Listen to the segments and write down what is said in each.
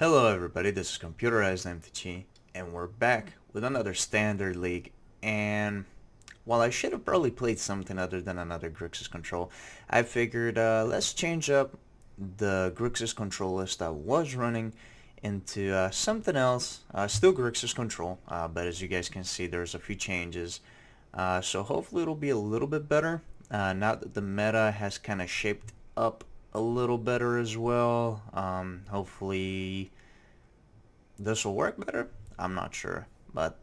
Hello everybody, this is Computerized MTG, and we're back with another Standard League, and while I should have probably played something other than another Grixis Control, I figured let's change up the Grixis Control list I was running into something else, still Grixis Control, but as you guys can see there's a few changes, so hopefully it'll be a little bit better, now that the meta has kind of shaped up a little better as well. Hopefully this will work better. I'm not sure, but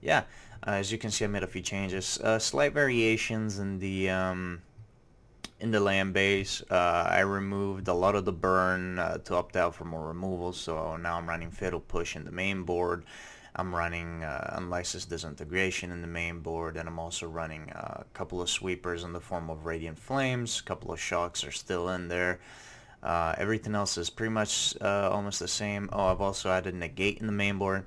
yeah, as you can see I made a few changes, slight variations in the land base. I removed a lot of the burn to opt out for more removals, so now I'm running Fatal Push in the main board. I'm running Unlicensed Disintegration in the main board, and I'm also running a couple of sweepers in the form of Radiant Flames. A couple of shocks are still in there. Everything else is pretty much almost the same. Oh, I've also added Negate in the main board.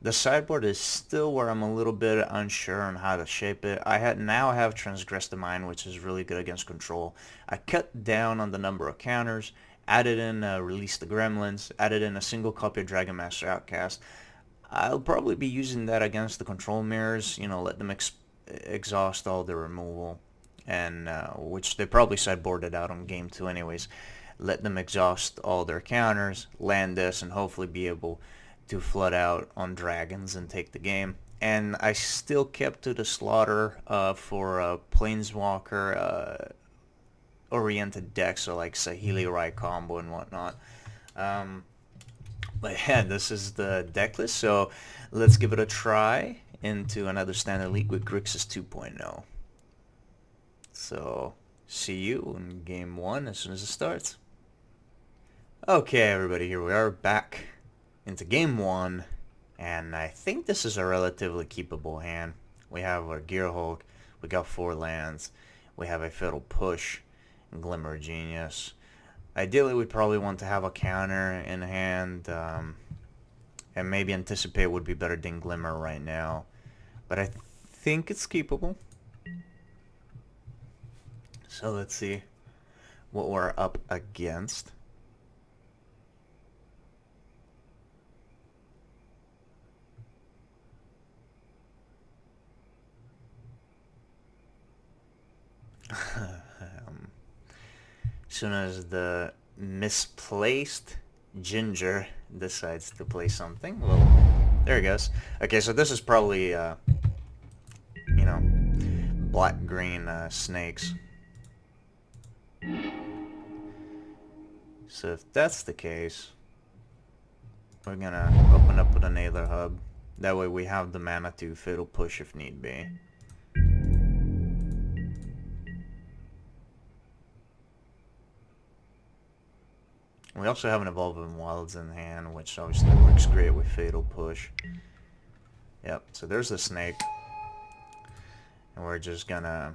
The sideboard is still where I'm a little bit unsure on how to shape it. Now I have Transgress the Mind, which is really good against control. I cut down on the number of counters, added in Release the Gremlins, added in a single copy of Dragon Master Outcast. I'll probably be using that against the control mirrors, you know, let them exhaust all their removal, and which they probably sideboarded out on game 2 anyways. Let them exhaust all their counters, land this, and hopefully be able to flood out on dragons and take the game. And I still kept to the slaughter for a Planeswalker oriented deck, so like Saheeli Rai combo and whatnot. But yeah, this is the deck list, so let's give it a try into another Standard League with Grixis 2.0. So, see you in game 1 as soon as it starts. Okay everybody, here we are back into game 1, and I think this is a relatively keepable hand. We have our Gearhulk, we got 4 lands, we have a Fatal Push, and Glimmer of Genius. Ideally we'd probably want to have a counter in hand, and maybe Anticipate would be better than Glimmer right now, but I think it's keepable. So let's see what we're up against. As soon as the misplaced Ginger decides to play something, well, there he goes. Okay, so this is probably, you know, black-green snakes. So if that's the case, we're gonna open up with an Aether Hub. That way we have the mana to Fatal Push if need be. We also have an Evolving Wilds in hand, which obviously works great with Fatal Push. Yep, so there's the snake. And we're just gonna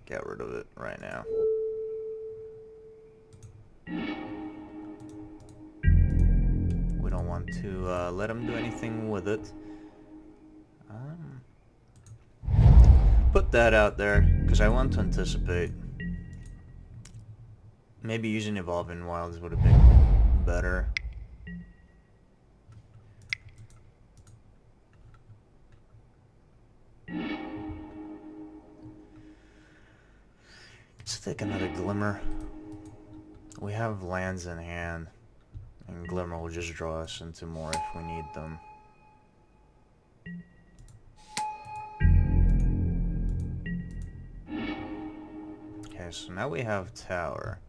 get rid of it right now. We don't want to let him do anything with it. Put that out there, because I want to anticipate. Maybe using Evolving Wilds would have been better. Let's take another Glimmer. We have lands in hand, and Glimmer will just draw us into more if we need them. Okay, so now we have Tower.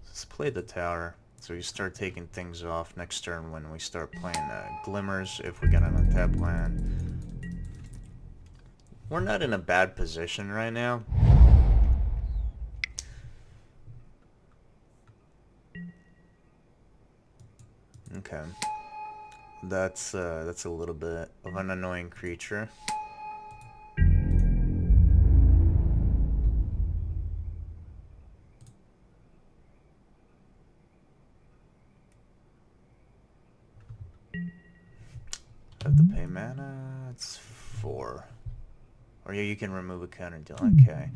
Let's play the Tower, so we start taking things off next turn when we start playing Glimmers if we get an untapped land. We're not in a bad position right now. Okay, that's a little bit of an annoying creature. Have to pay mana. It's 4. Or yeah, you can remove a counter deal. Okay.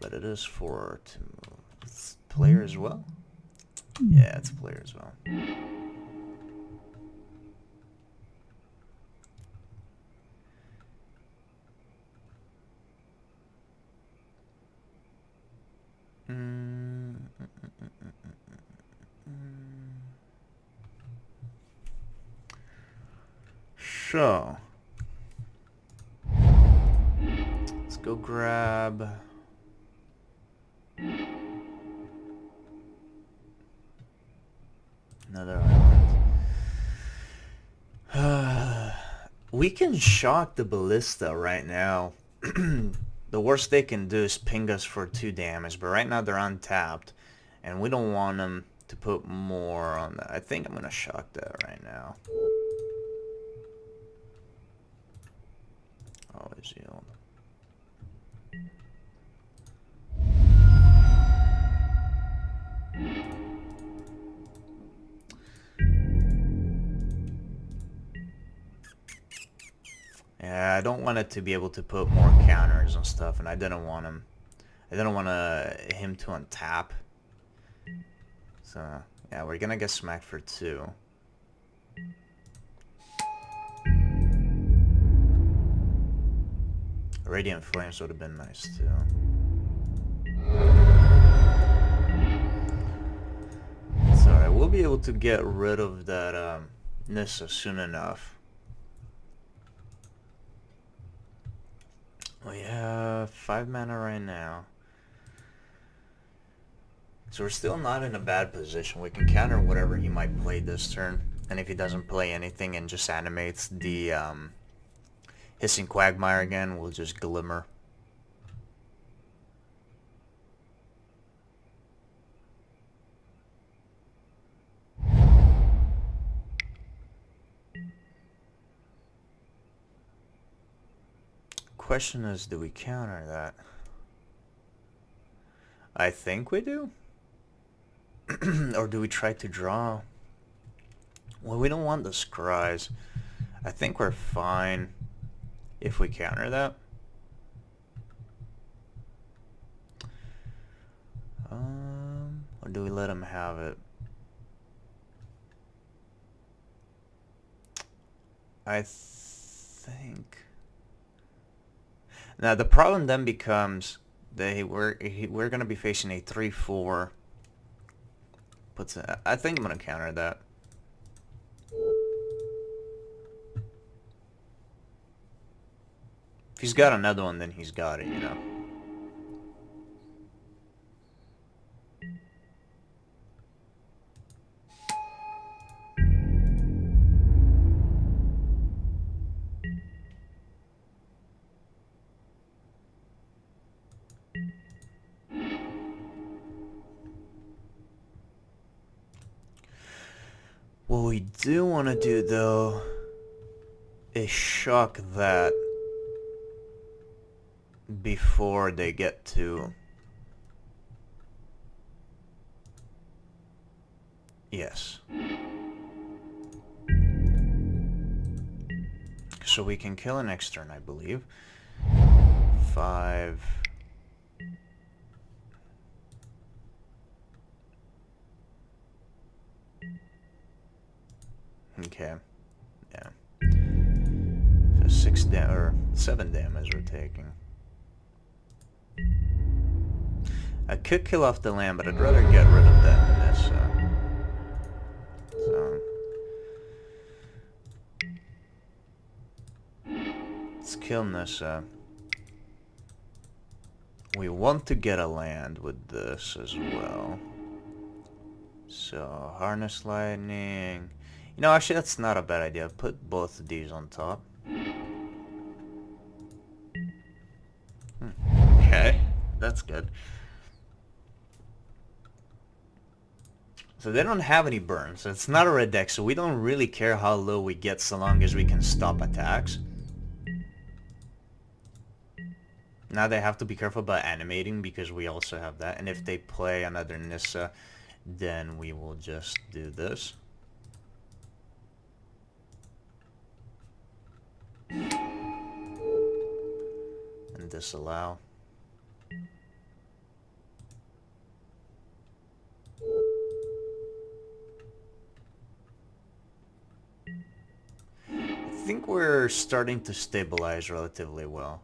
But it is 4 to move. It's player as well? Yeah, it's player as well. So, let's go grab another island. We can shock the ballista right now. The worst they can do is ping us for 2 damage, but right now they're untapped, and we don't want them to put more on that. I think I'm gonna shock that right now. Always yield. Yeah, I don't want it to be able to put more counters and stuff, and I didn't want him. I didn't want him to untap. So yeah, we're gonna get smacked for 2. Radiant Flames would have been nice too. It's alright, we'll be able to get rid of that Nissa soon enough. We have 5 mana right now. So we're still not in a bad position. We can counter whatever he might play this turn. And if he doesn't play anything and just animates the Hissing Quagmire again, we'll just Glimmer. Question is, do we counter that? I think we do. Or do we try to draw? Well, we don't want the scries. I think we're fine if we counter that. Or do we let him have it? I think. Now the problem then becomes that we're gonna be facing a 3/4. I think I'm gonna counter that. If he's got another one, then he's got it, you know. What we do want to do, though, is shock that before they get to... Yes. So we can kill an next turn, I believe. 5... Okay, yeah. So 7 damage we're taking. I could kill off the land, but I'd rather get rid of that than this. So let's kill Nissa. We want to get a land with this as well. So Harness Lightning. You know, actually, that's not a bad idea. Put both of these on top. Okay, that's good. So they don't have any burns. So it's not a red deck, so we don't really care how low we get so long as we can stop attacks. Now they have to be careful about animating because we also have that. And if they play another Nissa, then we will just do this. And disallow. think we're starting to stabilize relatively well.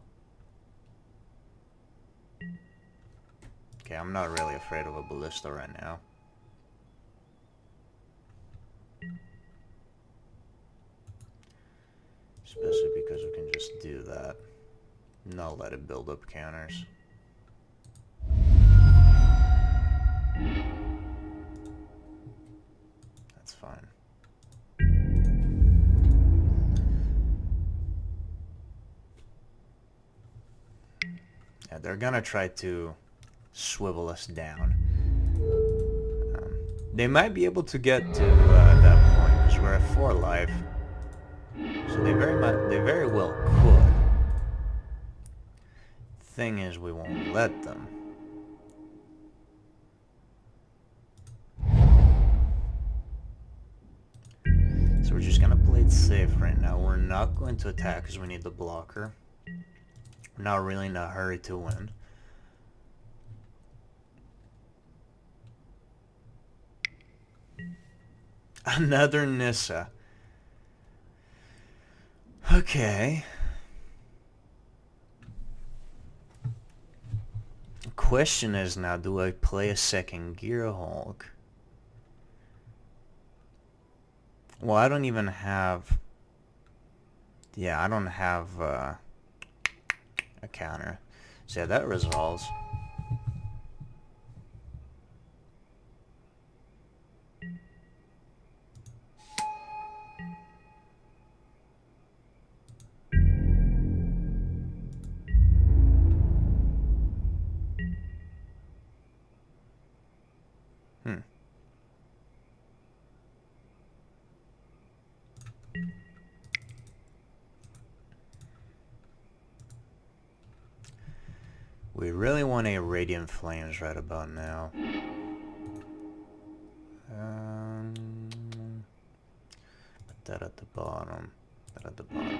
Okay, I'm not really afraid of a ballista right now. Especially because we can just do that. Not let it build up counters. That's fine. Yeah, they're gonna try to swivel us down. They might be able to get to that point because we're at 4 life, so they very well could. Thing is, we won't let them. So we're just gonna play it safe right now. We're not going to attack because we need the blocker. We're not really in a hurry to win. Another Nissa. Okay. The question is now, do I play a second Gearhulk? Well, I don't even have... Yeah, I don't have a counter. So yeah, that resolves. We really want a Radiant Flames right about now. Put that at the bottom. That at the bottom.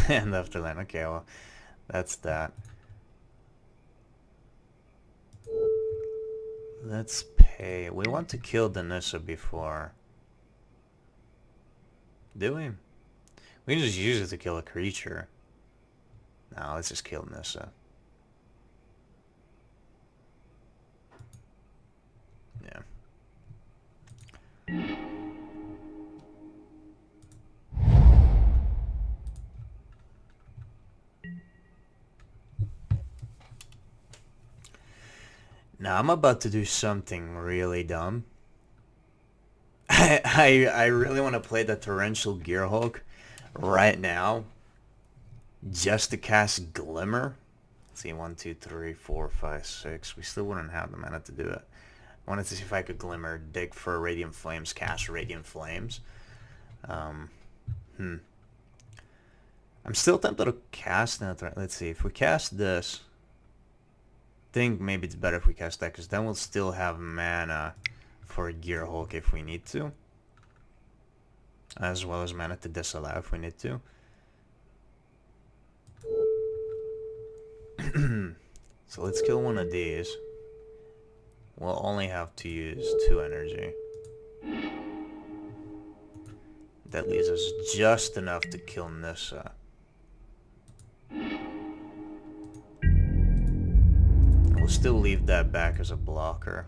Land after land. Okay, well, that's that. Let's pay. We want to kill the Nissa before. Do we? We can just use it to kill a creature. No, let's just kill Nissa. Yeah. Now I'm about to do something really dumb. I really want to play the Torrential Gearhulk right now, just to cast Glimmer. Let's see, 1, 2, 3, 4, 5, 6. We still wouldn't have the mana to do it. I wanted to see if I could Glimmer, dig for Radiant Flames, cast Radiant Flames. I'm still tempted to cast that. Let's see, if we cast this, I think maybe it's better if we cast that, because then we'll still have mana for Gearhulk if we need to, as well as mana to Disallow if we need to. So let's kill one of these. We'll only have to use 2 energy. That leaves us just enough to kill Nissa. We'll still leave that back as a blocker.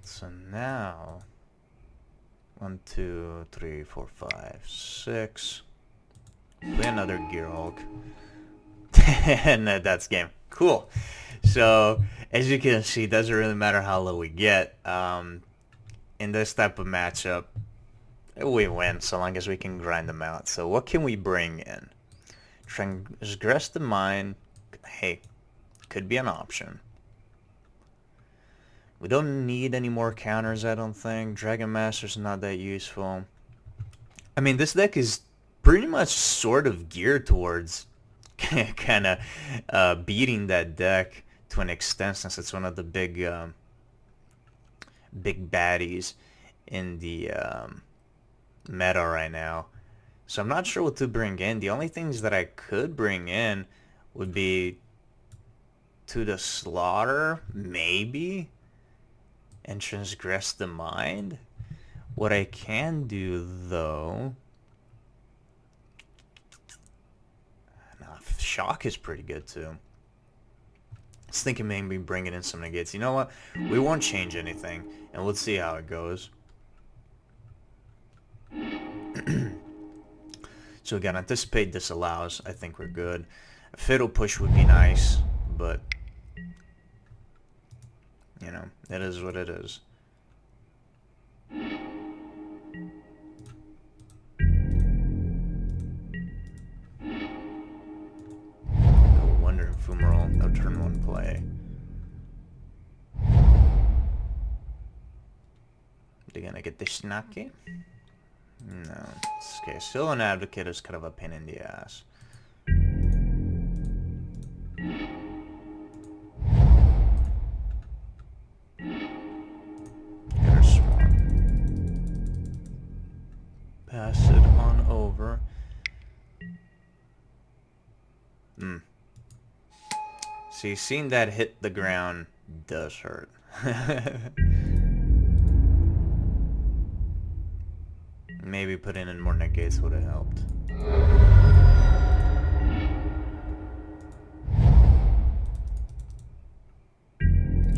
So now, 1, 2, 3, 4, 5, 6. Play another Gearhulk. And that's game. Cool. So, as you can see, it doesn't really matter how low we get. In this type of matchup, we win so long as we can grind them out. So what can we bring in? Transgress the Mind. Hey, could be an option. We don't need any more counters, I don't think. Dragon Master's not that useful. I mean, this deck is pretty much sort of geared towards kind of beating that deck to an extent, since it's one of the big big baddies in the meta right now. So I'm not sure what to bring in. The only things that I could bring in would be To the Slaughter, maybe, and Transgress the Mind. What I can do, though... Nah, Shock is pretty good, too. I was thinking maybe bringing in some negates. You know what? We won't change anything, and we'll see how it goes. So again, anticipate Disallows. I think we're good. A Fiddle Push would be nice, but... You know, it is what it is. No wonder in Fumarole, no turn 1 play. They're gonna get the Snacky? No. Okay, still an Advocate is kind of a pain in the ass. Get her Swarm. Pass it on over. See, seeing that hit the ground does hurt. Maybe putting in more negates would have helped.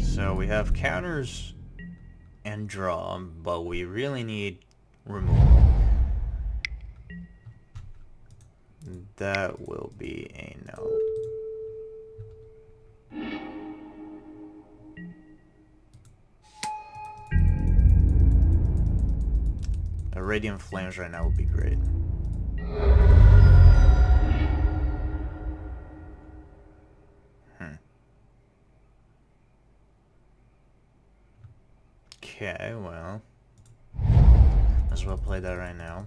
So we have counters and draw, but we really need removal. That will be a no. A Radiant Flames right now would be great. Okay, well, might as well play that right now.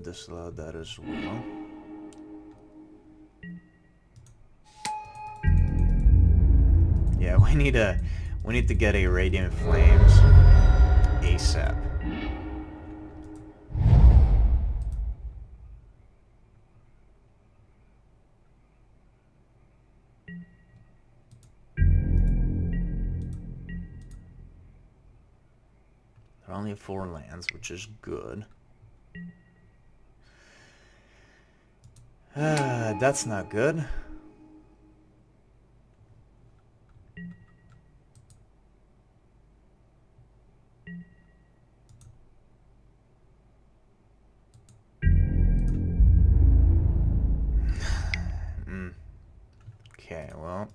Disallow that as well. Yeah, we need to get a Radiant Flames ASAP. They're only 4 lands, which is good. That's not good. Okay, well.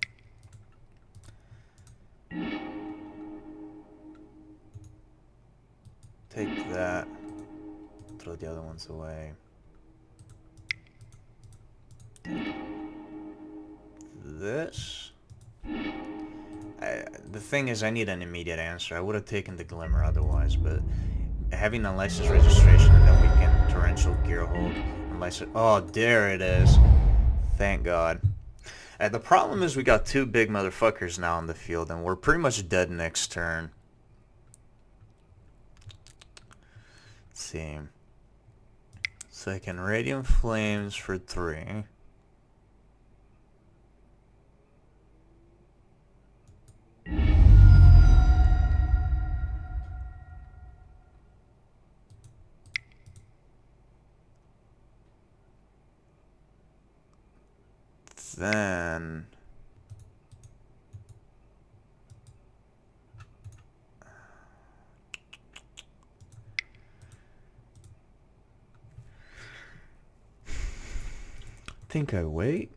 Take that. Throw the other ones away. Take this. The thing is, I need an immediate answer. I would have taken the Glimmer otherwise, but having a license registration and then we can Torrential Gearhulk and license. Oh, there it is. Thank God. The problem is we got 2 big motherfuckers now on the field, and we're pretty much dead next turn. Let's see. So I can Radiant Flames for 3. Then I think I wait.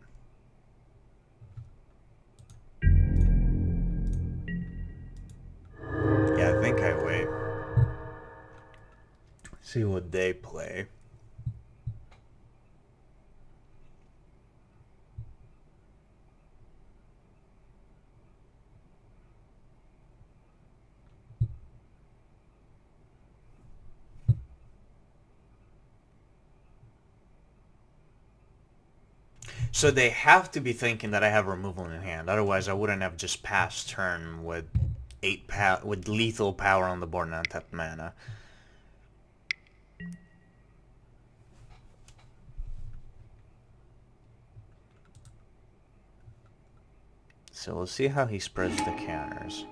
Yeah, I think I wait. See what they play. So they have to be thinking that I have removal in hand. Otherwise, I wouldn't have just passed turn with with lethal power on the board and untapped mana. So we'll see how he spreads the counters.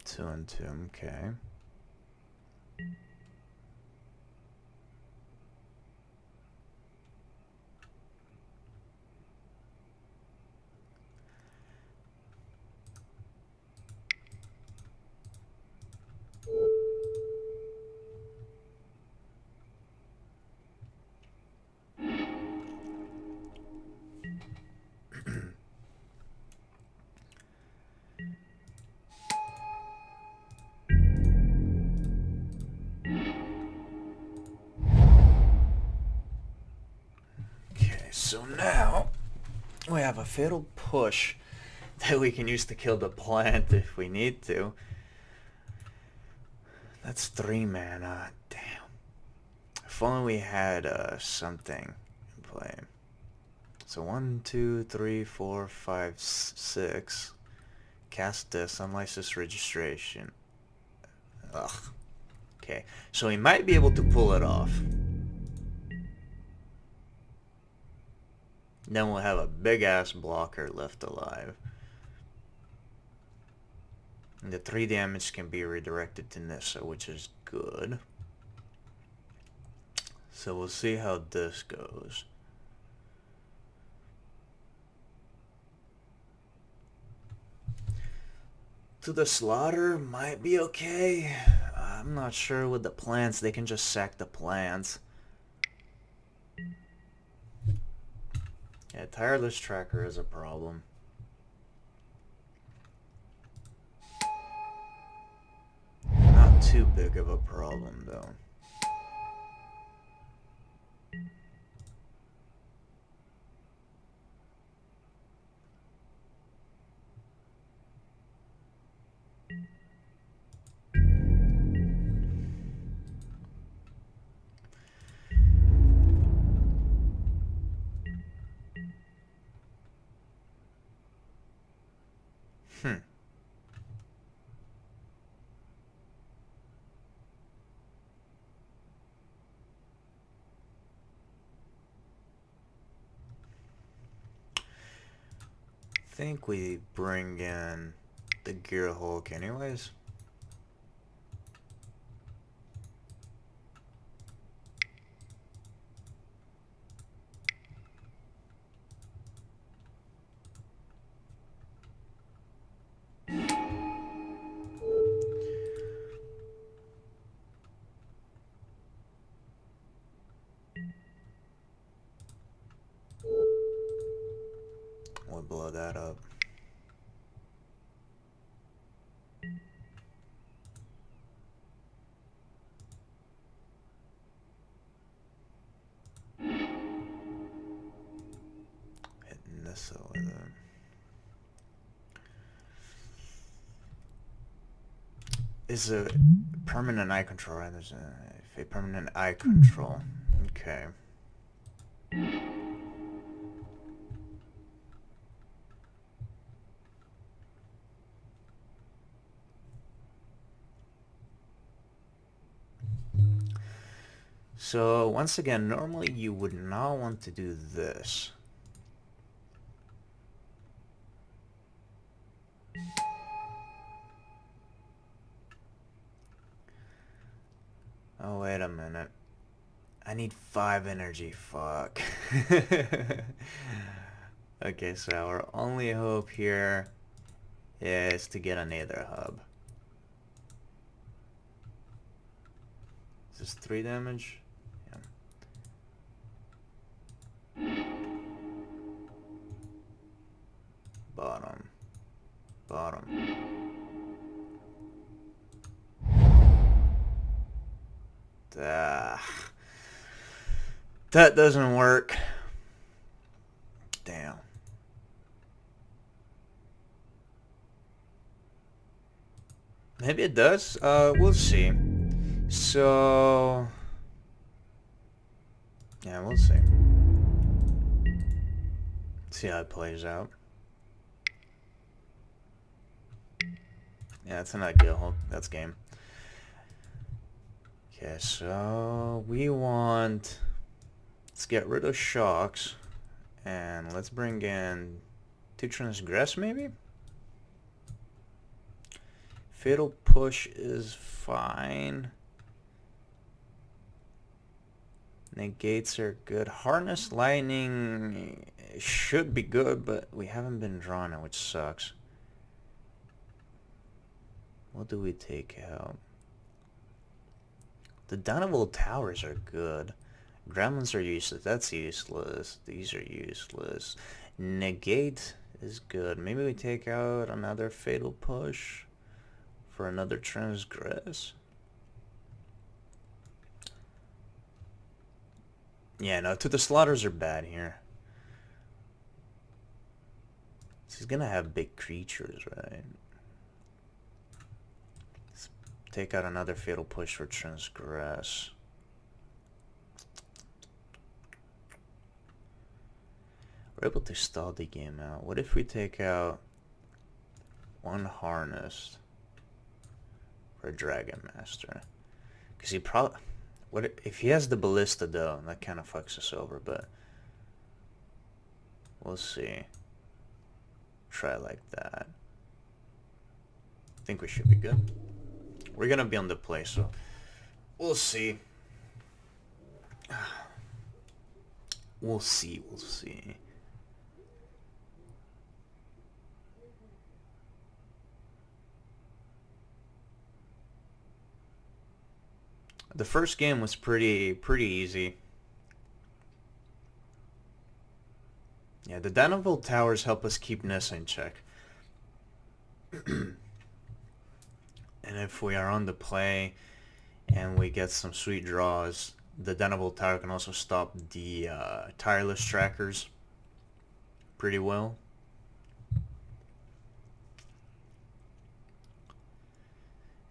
Two and two, okay. So now we have a fatal push that we can use to kill the plant if we need to. That's 3 mana. Damn. If only we had something in play. So 1, 2, 3, 4, 5, 6. Cast this, Unlicensed Registration. Ugh. Okay, so he might be able to pull it off. Then we'll have a big-ass blocker left alive. And the 3 damage can be redirected to Nissa, which is good. So we'll see how this goes. To the slaughter might be okay. I'm not sure with the plants. They can just sack the plants. Yeah, Tireless Tracker is a problem. Not too big of a problem, though. I think we bring in the Gearhulk anyways. We'll blow that up. Hitting this with it. Is a permanent eye control, right? There's a permanent eye control. Okay. So once again, normally you would not want to do this. Oh, wait a minute. I need 5 energy, fuck. Okay, so our only hope here is to get an Aether Hub. Is this 3 damage? Yeah. Bottom. Bottom. That doesn't work. Maybe it does. We'll see. So... yeah, we'll see. See how it plays out. Yeah, it's an ideal. That's game. Okay, so we want... let's get rid of shocks. And let's bring in... to Transgress, maybe? Fatal Push is fine. Negates are good. Harness Lightning should be good, but we haven't been drawn it, which sucks. What do we take out? The Dynavolt Towers are good. Gremlins are useless. That's useless. These are useless. Negate is good. Maybe we take out another Fatal Push for another Transgress. Yeah, no, to the slaughters are bad here. He's gonna have big creatures, right? Let's take out another Fatal Push for Transgress. We're able to stall the game out. What if we take out one Harnessed for a Dragon Master? Because he probably... what if he has the Ballista though? That kind of fucks us over, but we'll see. Try like that. I think we should be good. We're gonna be on the play, so we'll see. We'll see. We'll see. The first game was pretty easy. Yeah, the Dynavolt Towers help us keep Nissa in check. And if we are on the play and we get some sweet draws, the Dynavolt Tower can also stop the Tireless Trackers pretty well.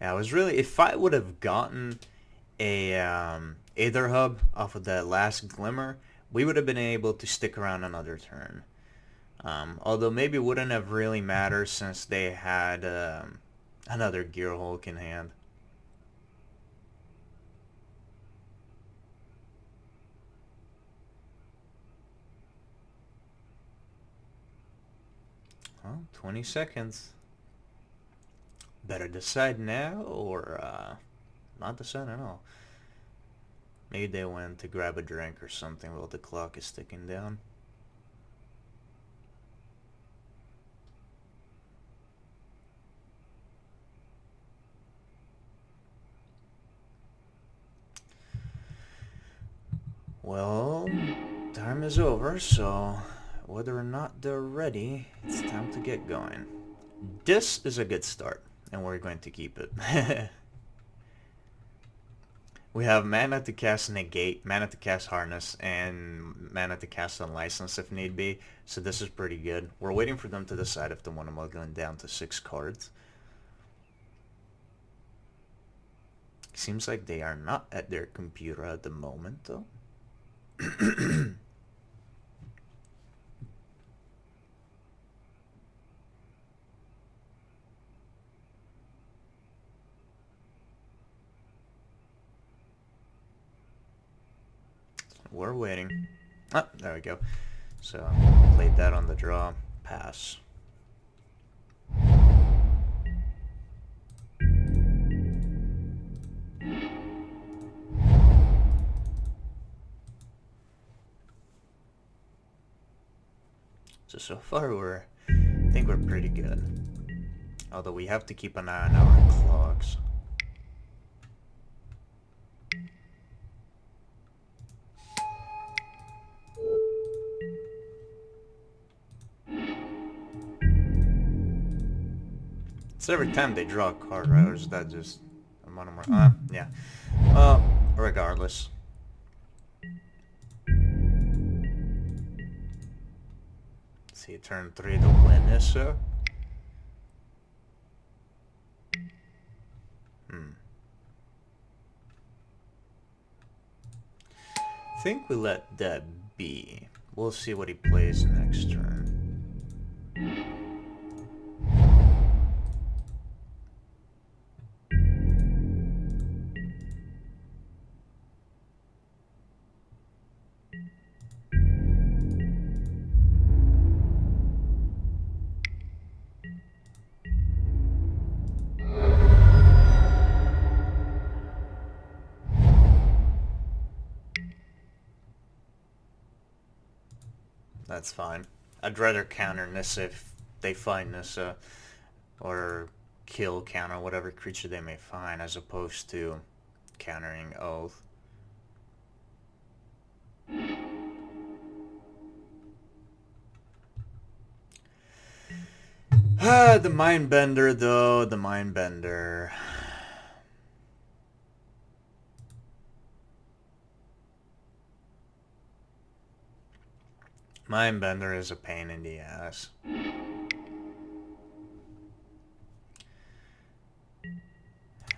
Yeah, I was really... if I would have gotten a Aether Hub off of that last Glimmer, we would have been able to stick around another turn. Although maybe it wouldn't have really mattered since they had another Gearhulk in hand. Well, 20 seconds. Better decide now or not decide at all. Maybe they went to grab a drink or something while the clock is ticking down. Well, time is over, so whether or not they're ready, it's time to get going. This is a good start, and we're going to keep it. We have mana to cast Negate, mana to cast Harness, and mana to cast Unlicensed if need be, so this is pretty good. We're waiting for them to decide if they want to going down to 6 cards. Seems like they are not at their computer at the moment, though. We're waiting. Oh, there we go. So, played that on the draw. Pass. So far I think we're pretty good. Although we have to keep an eye on our clocks. It's every time they draw a card, right? Or is that just a monomorph? Yeah. Regardless. See, turn 3 to play Nissa. think we let that be. We'll see what he plays next turn. That's fine. I'd rather counter Nissa if they find Nissa, or kill, counter whatever creature they may find, as opposed to countering Oath. The Mindbender though, the Mindbender. Mindbender is a pain in the ass.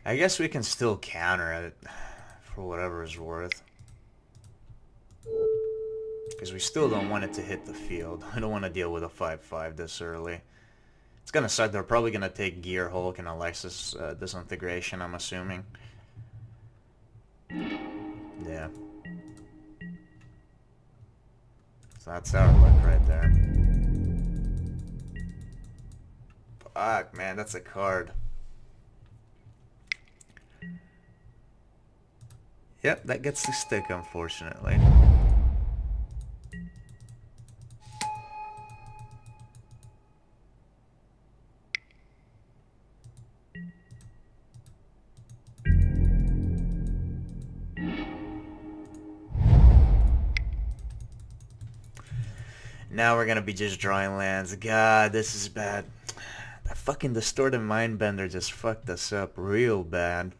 I guess we can still counter it for whatever it's worth. Because we still don't want it to hit the field. I don't want to deal with a 5-5 this early. It's gonna suck. They're probably gonna take Gearhulk and Alexis Disintegration, I'm assuming. Yeah. So that's our luck right there. Fuck, man, that's a card. Yep, that gets the stick, unfortunately. Now we're gonna be just drawing lands. God, this is bad. That fucking Distorted Mindbender just fucked us up real bad.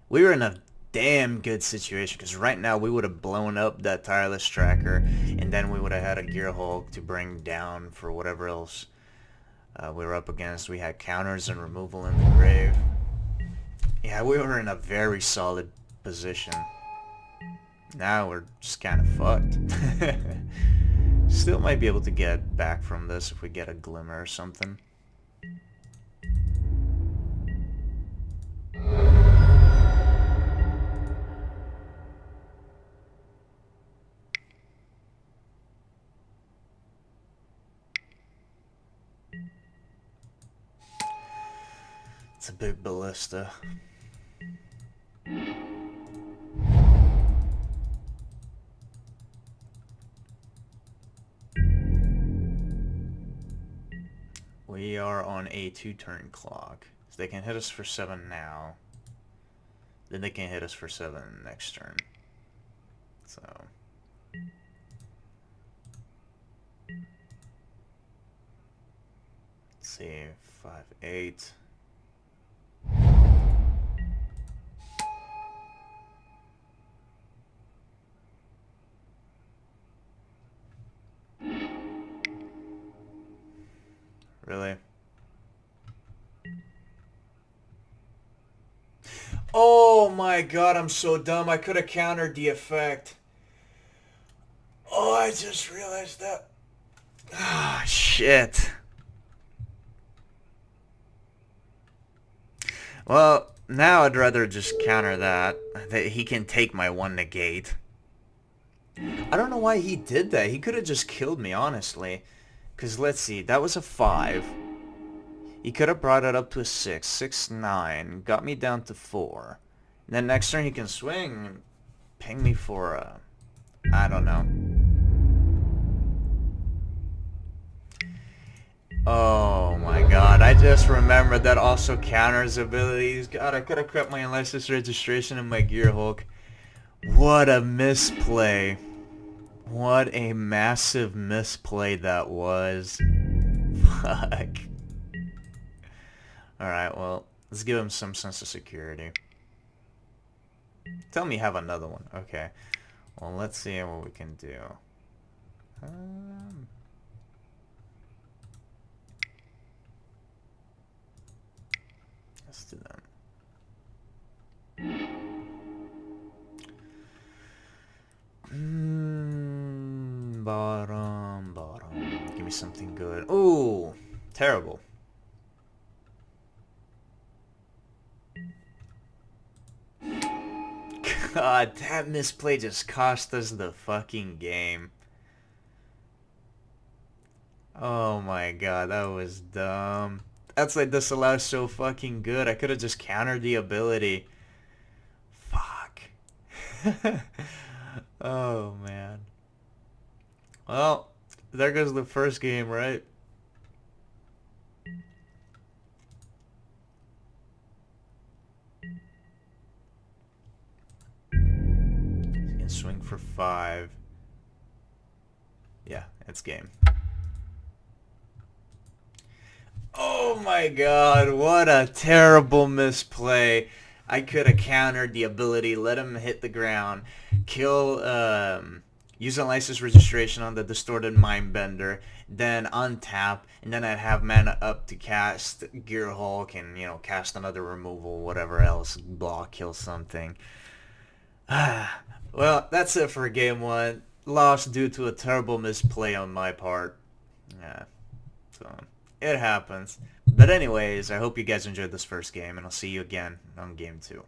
We were in a damn good situation, because right now we would have blown up that Tireless Tracker, and then we would have had a Gearhulk to bring down for whatever else we were up against. We had counters and removal in the grave. Yeah, we were in a very solid position. Now we're just kind of fucked. Still might be able to get back from this if we get a Glimmer or something. It's a big ballista. We are on a 2-turn clock. So they can hit us for 7 now. Then they can hit us for 7 next turn. So... let's see, 5-8. Really? Oh my god, I'm so dumb. I could have countered the effect. Oh, I just realized that. Ah, shit. Well, now I'd rather just counter that. He can take my 1 negate. I don't know why he did that. He could have just killed me, honestly. Because let's see, that was a 5. He could have brought it up to a 6. 6, 9. Got me down to 4. And then next turn he can swing and ping me for a... I don't know. Oh my god, I just remembered that also counters abilities. God, I could have kept my Alexis Registration and my Gearhulk. What a misplay. What a massive misplay that was. Fuck. Alright, well, let's give him some sense of security. Tell me you have another one. Okay. Well, let's see what we can do. Let's do that. Bottom. Give me something good. Ooh, terrible. God, that misplay just cost us the fucking game. Oh my god, that was dumb. That's like Disallow so fucking good. I could have just countered the ability. Fuck. Oh man. Well, there goes the first game, right? He's gonna swing for 5. Yeah, it's game. Oh my god, what a terrible misplay. I could have countered the ability, let him hit the ground, kill, use a license registration on the Distorted Mindbender, then untap, and then I'd have mana up to cast Gearhulk and, you know, cast another removal, whatever else, block, kill something. Well, that's it for game 1. Lost due to a terrible misplay on my part. Yeah, so it happens. But anyways, I hope you guys enjoyed this first game, and I'll see you again on game 2.